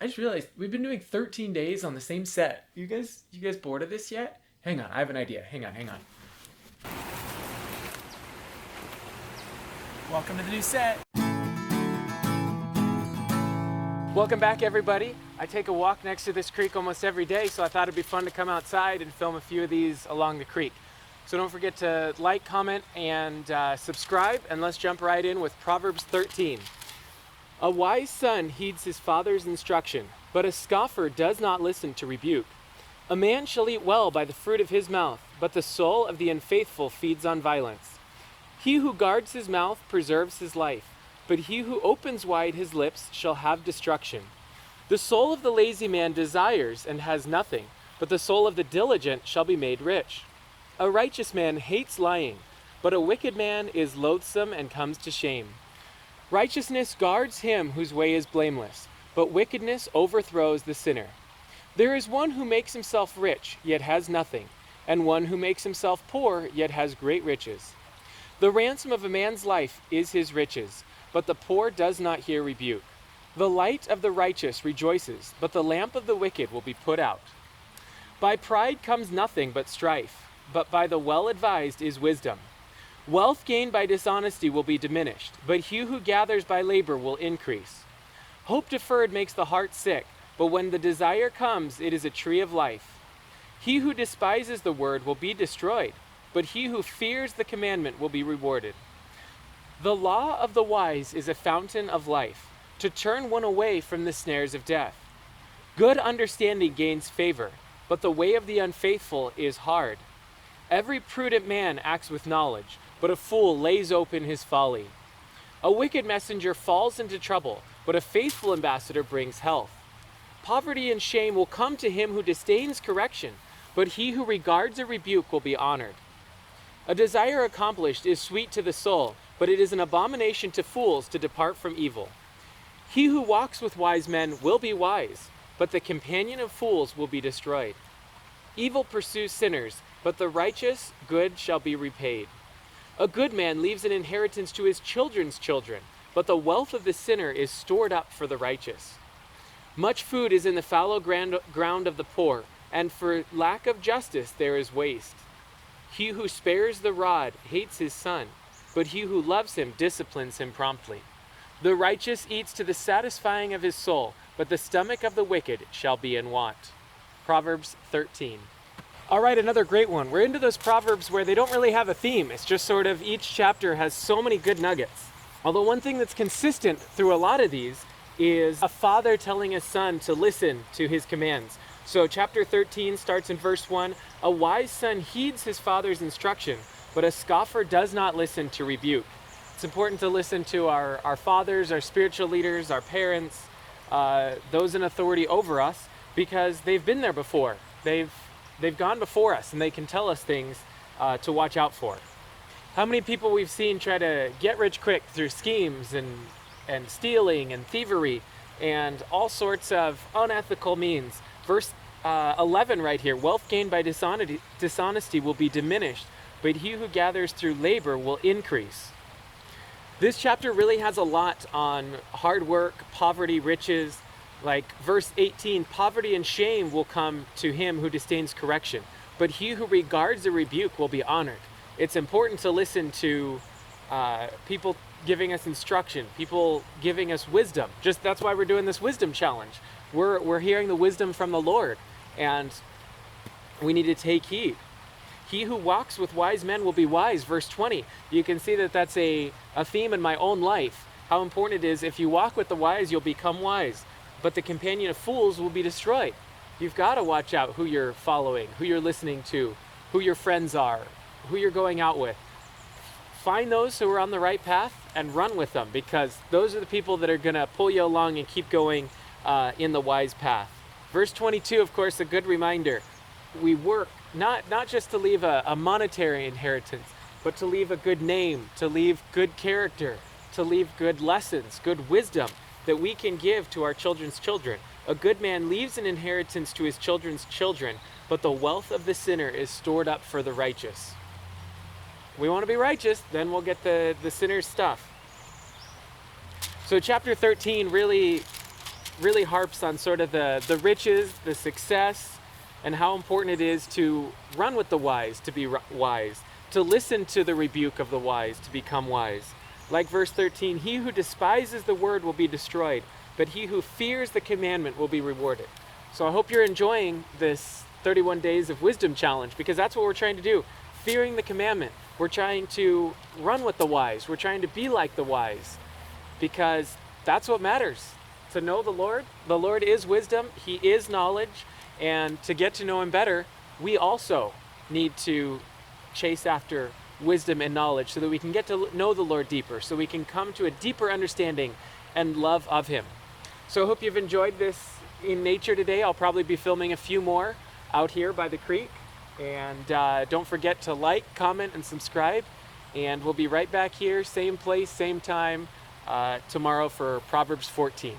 I just realized we've been doing 13 days on the same set. You guys bored of this yet? Hang on, I have an idea. Hang on. Welcome to the new set. Welcome back, everybody. I take a walk next to this creek almost every day, so I thought it'd be fun to come outside and film a few of these along the creek. So don't forget to like, comment, and subscribe, and let's jump right in with Proverbs 13. A wise son heeds his father's instruction, but a scoffer does not listen to rebuke. A man shall eat well by the fruit of his mouth, but the soul of the unfaithful feeds on violence. He who guards his mouth preserves his life, but he who opens wide his lips shall have destruction. The soul of the lazy man desires and has nothing, but the soul of the diligent shall be made rich. A righteous man hates lying, but a wicked man is loathsome and comes to shame. Righteousness guards him whose way is blameless, but wickedness overthrows the sinner. There is one who makes himself rich, yet has nothing, and one who makes himself poor, yet has great riches. The ransom of a man's life is his riches, but the poor does not hear rebuke. The light of the righteous rejoices, but the lamp of the wicked will be put out. By pride comes nothing but strife, but by the well-advised is wisdom. Wealth gained by dishonesty will be diminished, but he who gathers by labor will increase. Hope deferred makes the heart sick, but when the desire comes, it is a tree of life. He who despises the word will be destroyed, but he who fears the commandment will be rewarded. The law of the wise is a fountain of life, to turn one away from the snares of death. Good understanding gains favor, but the way of the unfaithful is hard. Every prudent man acts with knowledge, but a fool lays open his folly. A wicked messenger falls into trouble, but a faithful ambassador brings health. Poverty and shame will come to him who disdains correction, but he who regards a rebuke will be honored. A desire accomplished is sweet to the soul, but it is an abomination to fools to depart from evil. He who walks with wise men will be wise, but the companion of fools will be destroyed. Evil pursues sinners, but the righteous good shall be repaid. A good man leaves an inheritance to his children's children, but the wealth of the sinner is stored up for the righteous. Much food is in the fallow ground of the poor, and for lack of justice there is waste. He who spares the rod hates his son, but he who loves him disciplines him promptly. The righteous eats to the satisfying of his soul, but the stomach of the wicked shall be in want. Proverbs 13. All right, another great one. We're into those Proverbs where they don't really have a theme. It's just sort of each chapter has so many good nuggets. Although one thing that's consistent through a lot of these is a father telling his son to listen to his commands. So chapter 13 starts in verse 1. A wise son heeds his father's instruction, but a scoffer does not listen to rebuke. It's important to listen to our fathers, our spiritual leaders, our parents, those in authority over us, because they've been there before. They've gone before us, and they can tell us things to watch out for. How many people we've seen try to get rich quick through schemes and stealing and thievery and all sorts of unethical means. Verse 11 right here, wealth gained by dishonesty will be diminished, but he who gathers through labor will increase. This chapter really has a lot on hard work, poverty, riches. Like verse 18, poverty and shame will come to him who disdains correction, but he who regards a rebuke will be honored. It's important to listen to people giving us instruction, people giving us wisdom. Just that's why we're doing this wisdom challenge. We're hearing the wisdom from the Lord, and we need to take heed. He who walks with wise men will be wise, verse 20. You can see that that's a theme in my own life. How important it is, if you walk with the wise, you'll become wise. But the companion of fools will be destroyed. You've got to watch out who you're following, who you're listening to, who your friends are, who you're going out with. Find those who are on the right path and run with them, because those are the people that are going to pull you along and keep going in the wise path. Verse 22, of course, a good reminder. We work not just to leave a monetary inheritance, but to leave a good name, to leave good character, to leave good lessons, good wisdom that we can give to our children's children. A good man leaves an inheritance to his children's children, but the wealth of the sinner is stored up for the righteous. We want to be righteous, then we'll get the sinner's stuff. So chapter 13 really really harps on sort of the riches, the success, and how important it is to run with the wise to be wise, to listen to the rebuke of the wise to become wise. Like verse 13, he who despises the word will be destroyed, but he who fears the commandment will be rewarded. So I hope you're enjoying this 31 Days of Wisdom challenge, because that's what we're trying to do. Fearing the commandment. We're trying to run with the wise. We're trying to be like the wise, because that's what matters. To know the Lord. The Lord is wisdom. He is knowledge. And to get to know him better, we also need to chase after wisdom and knowledge so that we can get to know the Lord deeper, so we can come to a deeper understanding and love of him. So I hope you've enjoyed this in nature today. I'll probably be filming a few more out here by the creek. And don't forget to like, comment, and subscribe. And we'll be right back here, same place, same time, tomorrow for Proverbs 14.